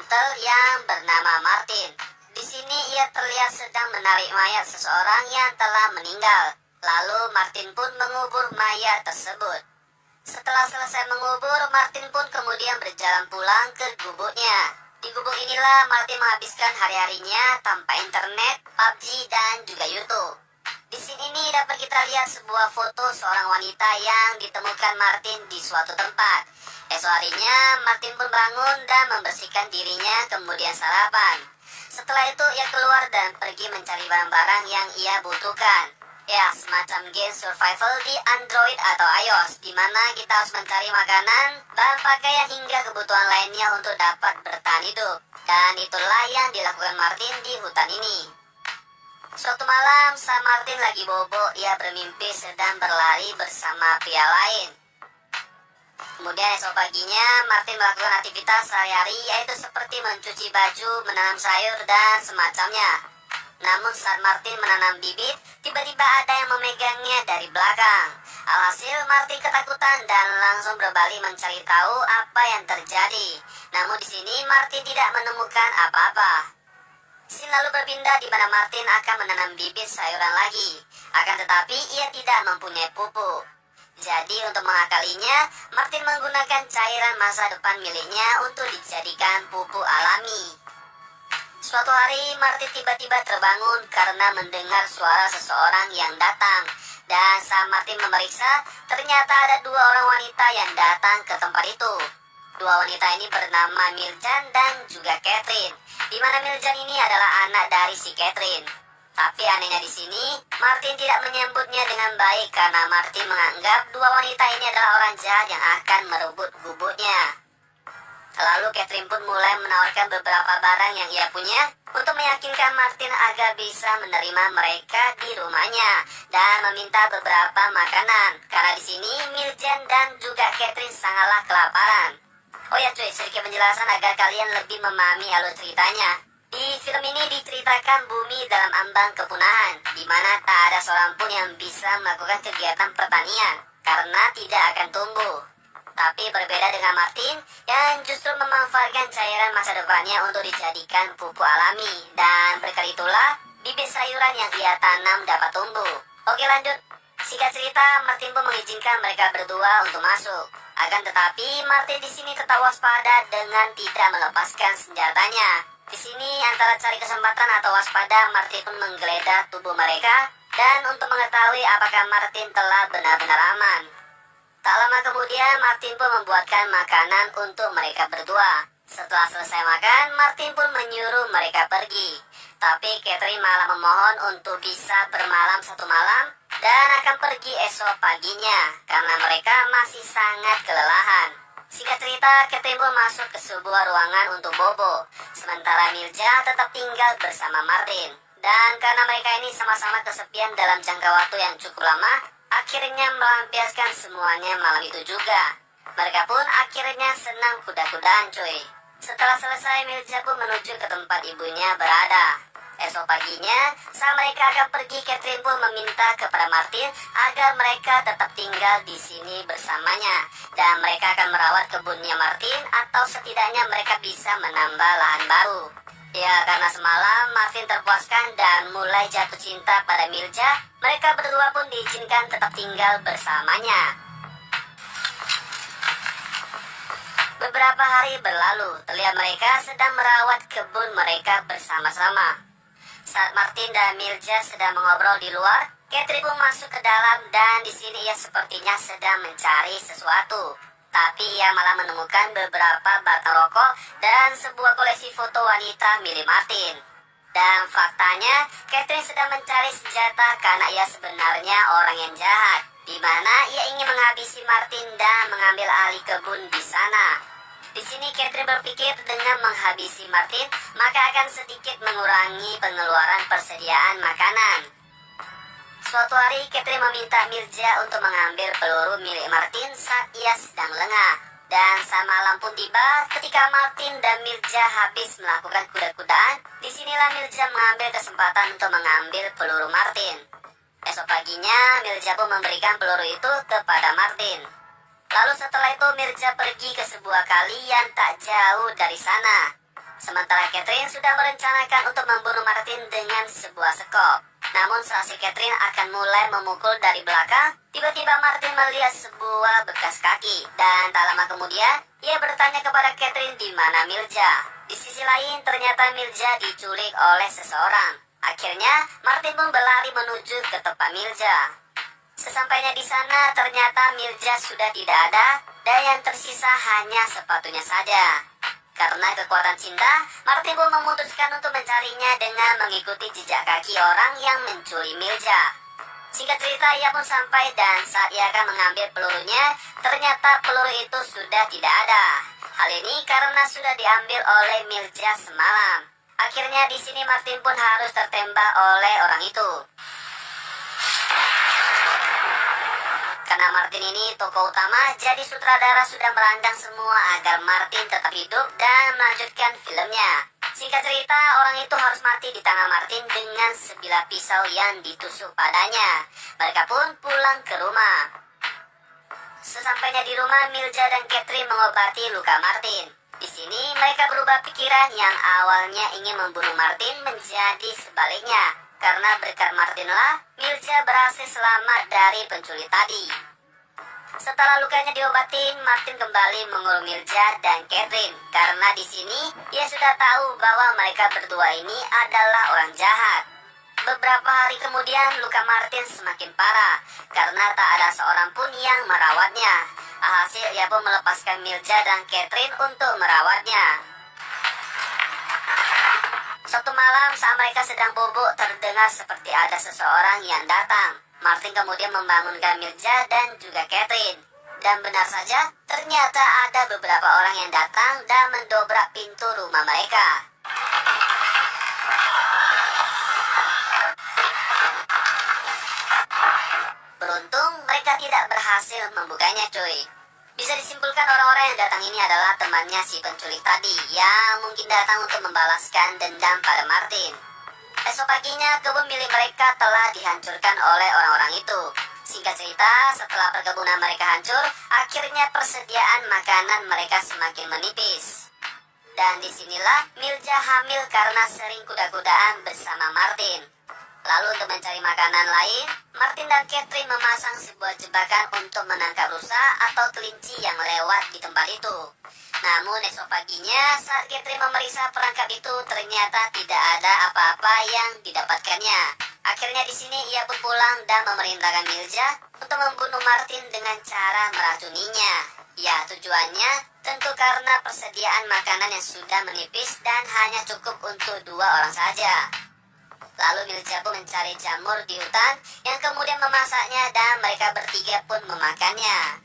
mantel yang bernama Martin. Di sini ia terlihat sedang menarik mayat seseorang yang telah meninggal. Lalu Martin pun mengubur mayat tersebut. Setelah selesai mengubur, Martin pun kemudian berjalan pulang ke gubuknya. Di gubuk inilah Martin menghabiskan hari-harinya tanpa internet, PUBG, dan juga YouTube. Di sini nih dapat kita lihat sebuah foto seorang wanita yang ditemukan Martin di suatu tempat. Esok harinya, Martin pun bangun dan membersihkan dirinya, kemudian sarapan. Setelah itu ia keluar dan pergi mencari barang-barang yang ia butuhkan. Ya, semacam game survival di Android atau iOS, di mana kita harus mencari makanan, bahan pakaian hingga kebutuhan lainnya untuk dapat bertahan hidup. Dan itulah yang dilakukan Martin di hutan ini. Suatu malam, saat Martin lagi bobo, ia bermimpi sedang berlari bersama pria lain. Kemudian esok paginya, Martin melakukan aktivitas sehari-hari, yaitu seperti mencuci baju, menanam sayur, dan semacamnya. Namun saat Martin menanam bibit, tiba-tiba ada yang memegangnya dari belakang. Alhasil Martin ketakutan dan langsung berbalik mencari tahu apa yang terjadi. Namun di sini Martin tidak menemukan apa-apa. Scene lalu berpindah di mana Martin akan menanam bibit sayuran lagi. Akan tetapi ia tidak mempunyai pupuk. Jadi untuk mengakalinya, Martin menggunakan cairan masa depan miliknya untuk dijadikan pupuk alami. Suatu hari, Martin tiba-tiba terbangun karena mendengar suara seseorang yang datang. Dan saat Martin memeriksa, ternyata ada dua orang wanita yang datang ke tempat itu. Dua wanita ini bernama Mirjan dan juga Catherine, di mana Mirjan ini adalah anak dari si Catherine. Tapi anehnya di sini, Martin tidak menyambutnya dengan baik karena Martin menganggap dua wanita ini adalah orang jahat yang akan merebut gubuknya. Lalu Catherine pun mulai menawarkan beberapa barang yang ia punya untuk meyakinkan Martin agar bisa menerima mereka di rumahnya dan meminta beberapa makanan. Karena di sini Mirjan dan juga Catherine sangatlah kelaparan. Oh ya cuy, sedikit penjelasan agar kalian lebih memahami alur ceritanya. Di film ini diceritakan bumi dalam ambang kepunahan, di mana tak ada seorang pun yang bisa melakukan kegiatan pertanian karena tidak akan tumbuh. Tapi berbeda dengan Martin yang justru memanfaatkan cairan masa depannya untuk dijadikan pupuk alami. Dan berkat itulah bibit sayuran yang ia tanam dapat tumbuh. Oke lanjut. Singkat cerita, Martin pun mengizinkan mereka berdua untuk masuk. Akan tetapi Martin di sini tetap waspada dengan tidak melepaskan senjatanya. Di sini antara cari kesempatan atau waspada, Martin pun menggeledah tubuh mereka dan untuk mengetahui apakah Martin telah benar-benar aman. Tak lama kemudian, Martin pun membuatkan makanan untuk mereka berdua. Setelah selesai makan, Martin pun menyuruh mereka pergi. Tapi Catherine malah memohon untuk bisa bermalam satu malam dan akan pergi esok paginya karena mereka masih sangat kelelahan. Singkat cerita, Catherine pun masuk ke sebuah ruangan untuk bobo. Sementara Mirja tetap tinggal bersama Martin. Dan karena mereka ini sama-sama kesepian dalam jangka waktu yang cukup lama, akhirnya melampiaskan semuanya malam itu juga. Mereka pun akhirnya senang kuda-kudaan cuy. Setelah selesai, Mirja pun menuju ke tempat ibunya berada. Esok paginya, saat mereka akan pergi, Catherine pun meminta kepada Martin agar mereka tetap tinggal di sini bersamanya. Dan mereka akan merawat kebunnya Martin atau setidaknya mereka bisa menambah lahan baru. Ya, karena semalam Martin terpuaskan dan mulai jatuh cinta pada Mirja, mereka berdua pun diizinkan tetap tinggal bersamanya. Beberapa hari berlalu, terlihat mereka sedang merawat kebun mereka bersama-sama. Saat Martin dan Mirja sedang mengobrol di luar, Catherine pun masuk ke dalam dan di sini ia sepertinya sedang mencari sesuatu. Tapi ia malah menemukan beberapa batang rokok dan sebuah koleksi foto wanita milik Martin. Dan faktanya, Catherine sedang mencari senjata karena ia sebenarnya orang yang jahat, di mana ia ingin menghabisi Martin dan mengambil alih kebun di sana. Di sini Catherine berpikir dengan menghabisi Martin, maka akan sedikit mengurangi pengeluaran persediaan makanan. Suatu hari, Catherine meminta Mirja untuk mengambil peluru milik Martin saat ia sedang lengah. Dan saat malam pun tiba, ketika Martin dan Mirja habis melakukan kuda-kudaan, disinilah Mirja mengambil kesempatan untuk mengambil peluru Martin. Esok paginya, Mirja pun memberikan peluru itu kepada Martin. Lalu setelah itu Mirja pergi ke sebuah kali yang tak jauh dari sana. Sementara Catherine sudah merencanakan untuk membunuh Martin dengan sebuah sekop. Namun saat si Catherine akan mulai memukul dari belakang, tiba-tiba Martin melihat sebuah bekas kaki. Dan tak lama kemudian, ia bertanya kepada Catherine di mana Mirza. Di sisi lain, ternyata Mirza diculik oleh seseorang. Akhirnya, Martin pun berlari menuju ke tempat Mirza. Sesampainya di sana, ternyata Mirza sudah tidak ada, dan yang tersisa hanya sepatunya saja. Karena kekuatan cinta, Martin pun memutuskan untuk mencarinya dengan mengikuti jejak kaki orang yang mencuri Mirza. Singkat cerita, ia pun sampai dan saat ia akan mengambil pelurunya, ternyata peluru itu sudah tidak ada. Hal ini karena sudah diambil oleh Mirza semalam. Akhirnya di sini Martin pun harus tertembak oleh orang itu. Karena Martin ini tokoh utama, jadi sutradara sudah merancang semua agar Martin tetap hidup dan melanjutkan filmnya. Singkat cerita, orang itu harus mati di tangan Martin dengan sebilah pisau yang ditusuk padanya. Mereka pun pulang ke rumah. Sesampainya di rumah, Mirza dan Catherine mengobati luka Martin. Di sini mereka berubah pikiran yang awalnya ingin membunuh Martin menjadi sebaliknya. Karena berkat Martinlah, Mirza berhasil selamat dari penculik tadi. Setelah lukanya diobatin, Martin kembali mengurung Mirza dan Catherine. Karena di sini, ia sudah tahu bahwa mereka berdua ini adalah orang jahat. Beberapa hari kemudian, luka Martin semakin parah. Karena tak ada seorang pun yang merawatnya. Alhasil, ia pun melepaskan Mirza dan Catherine untuk merawatnya. Suatu malam saat mereka sedang bubuk, terdengar seperti ada seseorang yang datang. Martin kemudian membangunkan Mirza dan juga Catherine. Dan benar saja, ternyata ada beberapa orang yang datang dan mendobrak pintu rumah mereka. Beruntung mereka tidak berhasil membukanya, cuy. Bisa disimpulkan orang-orang yang datang ini adalah temannya si penculik tadi yang mungkin datang untuk membalaskan dendam pada Martin. Esok paginya kebun milik mereka telah dihancurkan oleh orang-orang itu. Singkat cerita, setelah perkebunan mereka hancur, akhirnya persediaan makanan mereka semakin menipis. Dan disinilah Mirza hamil karena sering kuda-kudaan bersama Martin. Lalu untuk mencari makanan lain, Martin dan Catherine memasang sebuah jebakan untuk menangkap rusa atau kelinci yang lewat di tempat itu. Namun esok paginya saat Catherine memeriksa perangkap itu, ternyata tidak ada apa-apa yang didapatkannya. Akhirnya di sini ia pun pulang dan memerintahkan Mirza untuk membunuh Martin dengan cara meracuninya. Ya, tujuannya tentu karena persediaan makanan yang sudah menipis dan hanya cukup untuk 2 orang saja. Lalu Mirza pun mencari jamur di hutan yang kemudian memasaknya dan mereka bertiga pun memakannya.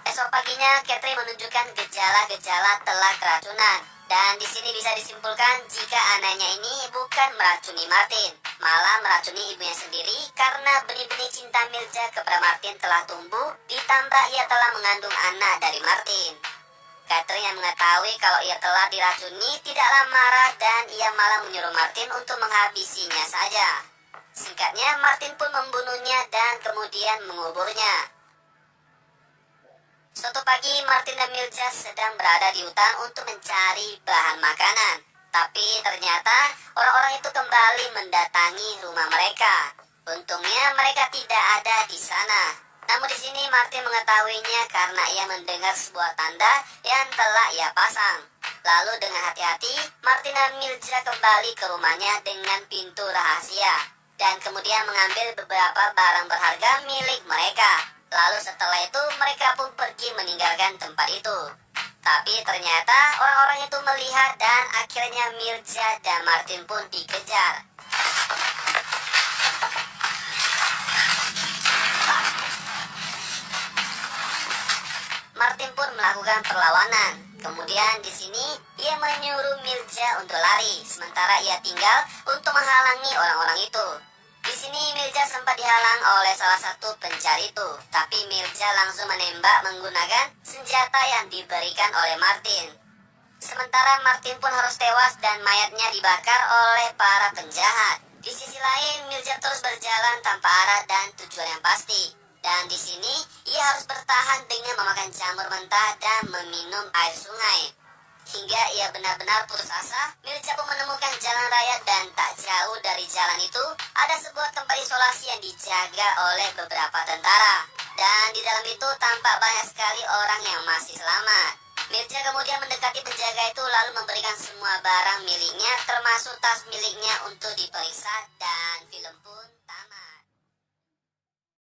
Esok paginya Catherine menunjukkan gejala-gejala telah keracunan. Dan di sini bisa disimpulkan jika anaknya ini bukan meracuni Martin, malah meracuni ibunya sendiri karena benih-benih cinta Mirza kepada Martin telah tumbuh, ditambah ia telah mengandung anak dari Martin. Catherine yang mengetahui kalau ia telah diracuni tidaklah marah dan ia malah menyuruh Martin untuk menghabisinya saja. Singkatnya, Martin pun membunuhnya dan kemudian menguburnya. Suatu pagi, Martin dan Mirza sedang berada di hutan untuk mencari bahan makanan. Tapi ternyata orang-orang itu kembali mendatangi rumah mereka. Untungnya mereka tidak ada di sana. Namun di sini Martin mengetahuinya karena ia mendengar sebuah tanda yang telah ia pasang. Lalu dengan hati-hati, Martin dan Mirza kembali ke rumahnya dengan pintu rahasia. Dan kemudian mengambil beberapa barang berharga milik mereka. Lalu setelah itu mereka pun pergi meninggalkan tempat itu. Tapi ternyata orang-orang itu melihat dan akhirnya Mirza dan Martin pun dikejar. Martin pun melakukan perlawanan. Kemudian di sini ia menyuruh Mirza untuk lari, sementara ia tinggal untuk menghalangi orang-orang itu. Di sini Mirza sempat dihalang oleh salah satu pencari itu, tapi Mirza langsung menembak menggunakan senjata yang diberikan oleh Martin. Sementara Martin pun harus tewas dan mayatnya dibakar oleh para penjahat. Di sisi lain, Mirza terus berjalan tanpa arah dan tujuan yang pasti. Dan di sini ia harus bertahan dengan memakan jamur mentah dan meminum air sungai. Hingga ia benar-benar putus asa, Mirza pun menemukan jalan raya dan tak jauh dari jalan itu ada sebuah tempat isolasi yang dijaga oleh beberapa tentara. Dan di dalam itu tampak banyak sekali orang yang masih selamat. Mirza kemudian mendekati penjaga itu lalu memberikan semua barang miliknya termasuk tas miliknya untuk diperiksa dan film pun